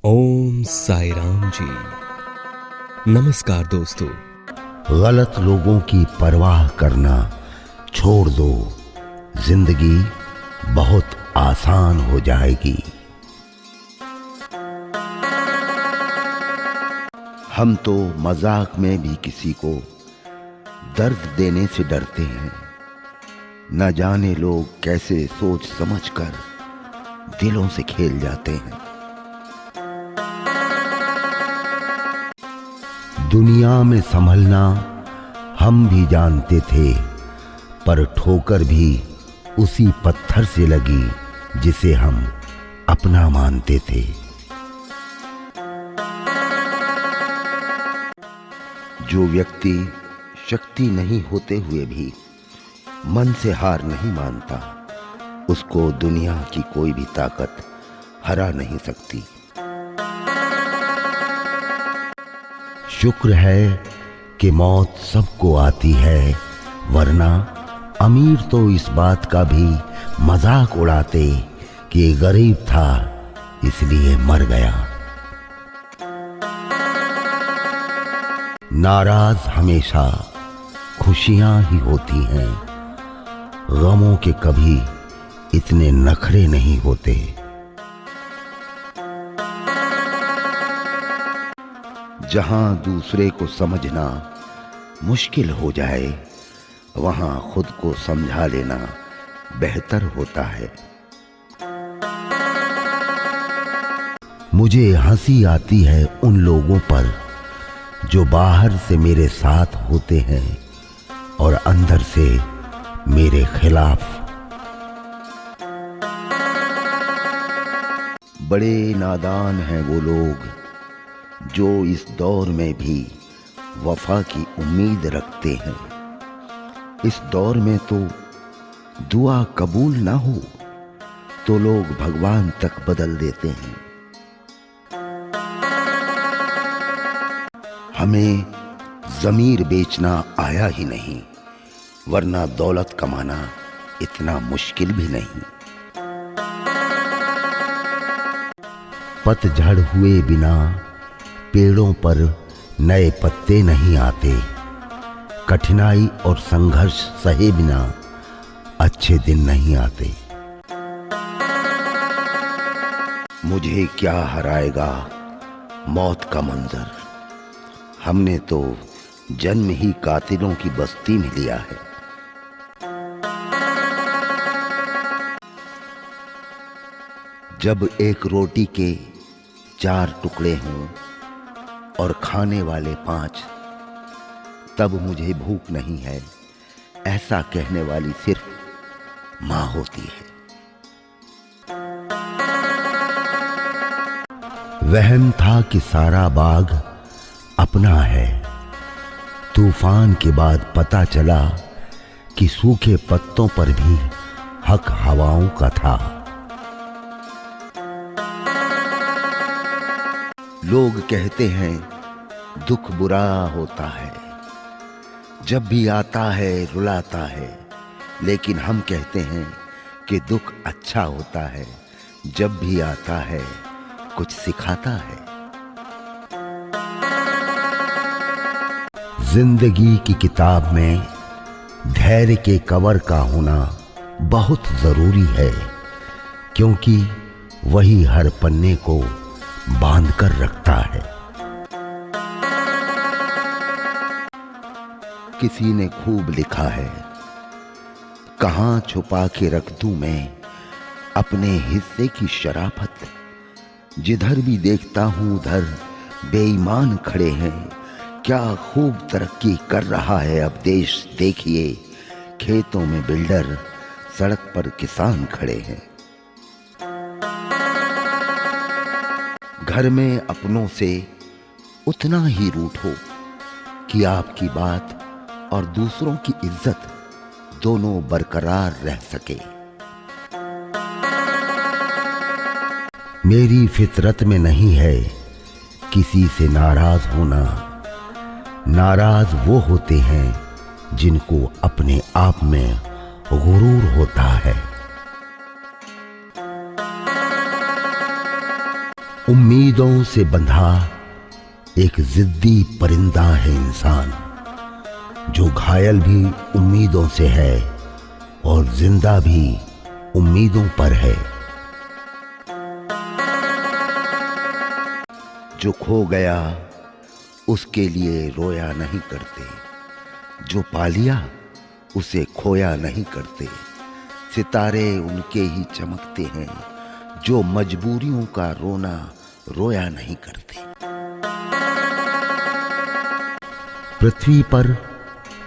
ओम साई राम जी। नमस्कार दोस्तों। गलत लोगों की परवाह करना छोड़ दो, जिंदगी बहुत आसान हो जाएगी। हम तो मजाक में भी किसी को दर्द देने से डरते हैं। न जाने लोग कैसे सोच समझकर दिलों से खेल जाते हैं। दुनिया में संभलना हम भी जानते थे, पर ठोकर भी उसी पत्थर से लगी जिसे हम अपना मानते थे। जो व्यक्ति शक्ति नहीं होते हुए भी मन से हार नहीं मानता, उसको दुनिया की कोई भी ताकत हरा नहीं सकती। शुक्र है कि मौत सबको आती है, वरना अमीर तो इस बात का भी मजाक उड़ाते कि गरीब था इसलिए मर गया। नाराज हमेशा खुशियां ही होती हैं, गमों के कभी इतने नखरे नहीं होते। जहां दूसरे को समझना मुश्किल हो जाए, वहां खुद को समझा लेना बेहतर होता है। मुझे हंसी आती है उन लोगों पर जो बाहर से मेरे साथ होते हैं और अंदर से मेरे खिलाफ। बड़े नादान हैं वो लोग जो इस दौर में भी वफा की उम्मीद रखते हैं। इस दौर में तो दुआ कबूल ना हो तो लोग भगवान तक बदल देते हैं। हमें ज़मीर बेचना आया ही नहीं, वरना दौलत कमाना इतना मुश्किल भी नहीं। पतझड़ हुए बिना पेड़ों पर नए पत्ते नहीं आते। कठिनाई और संघर्ष सहे बिना अच्छे दिन नहीं आते। मुझे क्या हराएगा मौत का मंजर, हमने तो जन्म ही कातिलों की बस्ती में लिया है। जब एक रोटी के 4 टुकड़े हों और खाने वाले 5, तब मुझे भूख नहीं है, ऐसा कहने वाली सिर्फ मां होती है। वहम था कि सारा बाग अपना है, तूफान के बाद पता चला कि सूखे पत्तों पर भी हक हवाओं का था। लोग कहते हैं दुख बुरा होता है, जब भी आता है रुलाता है, लेकिन हम कहते हैं कि दुख अच्छा होता है, जब भी आता है कुछ सिखाता है। जिंदगी की किताब में धैर्य के कवर का होना बहुत जरूरी है, क्योंकि वही हर पन्ने को बांध कर रखता है। किसी ने खूब लिखा है, कहां छुपा के रख दूं मैं अपने हिस्से की शराफत, जिधर भी देखता हूं उधर बेईमान खड़े हैं, क्या खूब तरक्की कर रहा है अब देश देखिए, खेतों में बिल्डर सड़क पर किसान खड़े हैं। घर में अपनों से उतना ही रूठो कि आपकी बात और दूसरों की इज्जत दोनों बरकरार रह सके। मेरी फितरत में नहीं है किसी से नाराज होना, नाराज वो होते हैं जिनको अपने आप में गुरूर होता है। उम्मीदों से बंधा एक जिद्दी परिंदा है इंसान, जो घायल भी उम्मीदों से है और जिंदा भी उम्मीदों पर है। जो खो गया उसके लिए रोया नहीं करते, जो पा लिया उसे खोया नहीं करते। सितारे उनके ही चमकते हैं, जो मजबूरियों का रोना रोया नहीं करते। पृथ्वी पर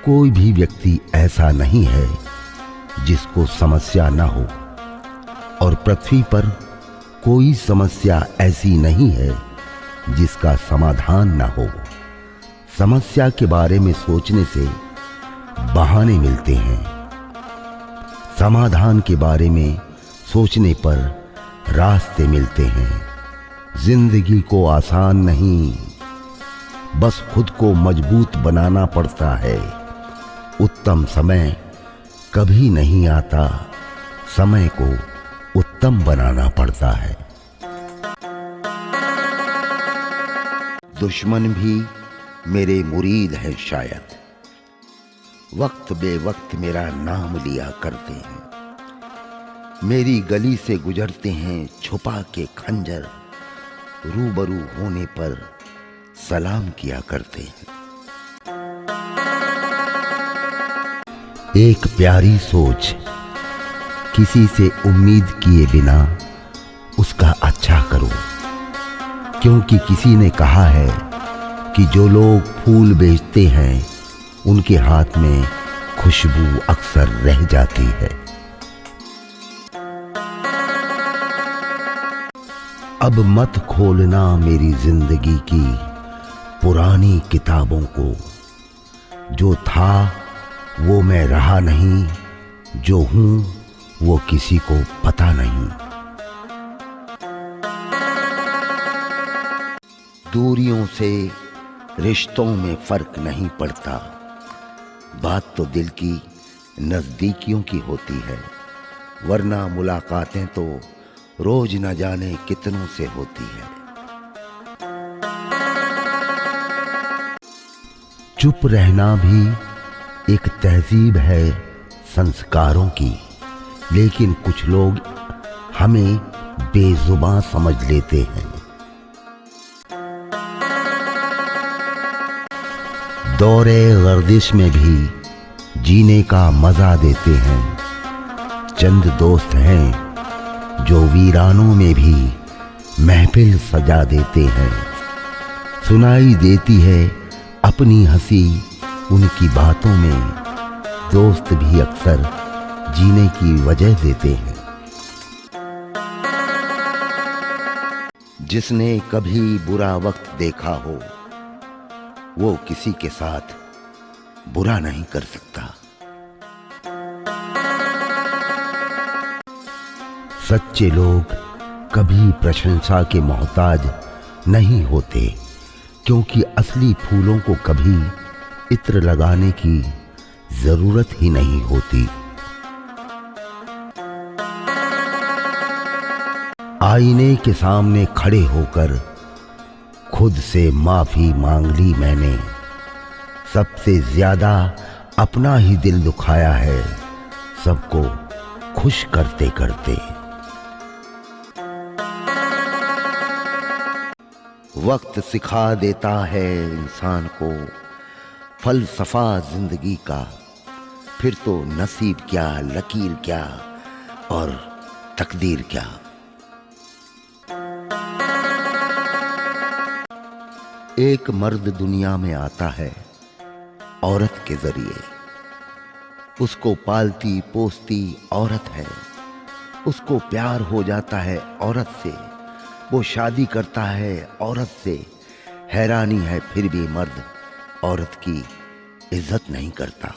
कोई भी व्यक्ति ऐसा नहीं है जिसको समस्या न हो, और पृथ्वी पर कोई समस्या ऐसी नहीं है जिसका समाधान न हो। समस्या के बारे में सोचने से बहाने मिलते हैं, समाधान के बारे में सोचने पर रास्ते मिलते हैं। जिंदगी को आसान नहीं, बस खुद को मजबूत बनाना पड़ता है। उत्तम समय कभी नहीं आता, समय को उत्तम बनाना पड़ता है। दुश्मन भी मेरे मुरीद हैं शायद, वक्त बेवक्त मेरा नाम लिया करते हैं। मेरी गली से गुजरते हैं छुपा के खंजर, रूबरू होने पर सलाम किया करते हैं। एक प्यारी सोच, किसी से उम्मीद किए बिना उसका अच्छा करो, क्योंकि किसी ने कहा है कि जो लोग फूल बेचते हैं उनके हाथ में खुशबू अक्सर रह जाती है। अब मत खोलना मेरी जिंदगी की पुरानी किताबों को, जो था वो मैं रहा नहीं, जो हूं वो किसी को पता नहीं। दूरियों से रिश्तों में फर्क नहीं पड़ता, बात तो दिल की नजदीकियों की होती है, वरना मुलाकातें तो रोज न जाने कितनों से होती है। चुप रहना भी एक तहजीब है संस्कारों की, लेकिन कुछ लोग हमें बेजुबान समझ लेते हैं। दौरे गर्दिश में भी जीने का मजा देते हैं। चंद दोस्त हैं जो वीरानों में भी महफिल सजा देते हैं। सुनाई देती है अपनी हंसी उनकी बातों में, दोस्त भी अक्सर जीने की वजह देते हैं। जिसने कभी बुरा वक्त देखा हो वो किसी के साथ बुरा नहीं कर सकता। सच्चे लोग कभी प्रशंसा के मोहताज नहीं होते, क्योंकि असली फूलों को कभी इत्र लगाने की जरूरत ही नहीं होती। आईने के सामने खड़े होकर खुद से माफी मांग ली मैंने। सबसे ज्यादा अपना ही दिल दुखाया है, सबको खुश करते करते। वक्त सिखा देता है इंसान को फलसफा जिंदगी का, फिर तो नसीब क्या, लकीर क्या और तकदीर क्या। एक मर्द दुनिया में आता है औरत के जरिए, उसको पालती पोसती औरत है, उसको प्यार हो जाता है औरत से, वो शादी करता है औरत से। हैरानी है फिर भी मर्द औरत की इज्जत नहीं करता।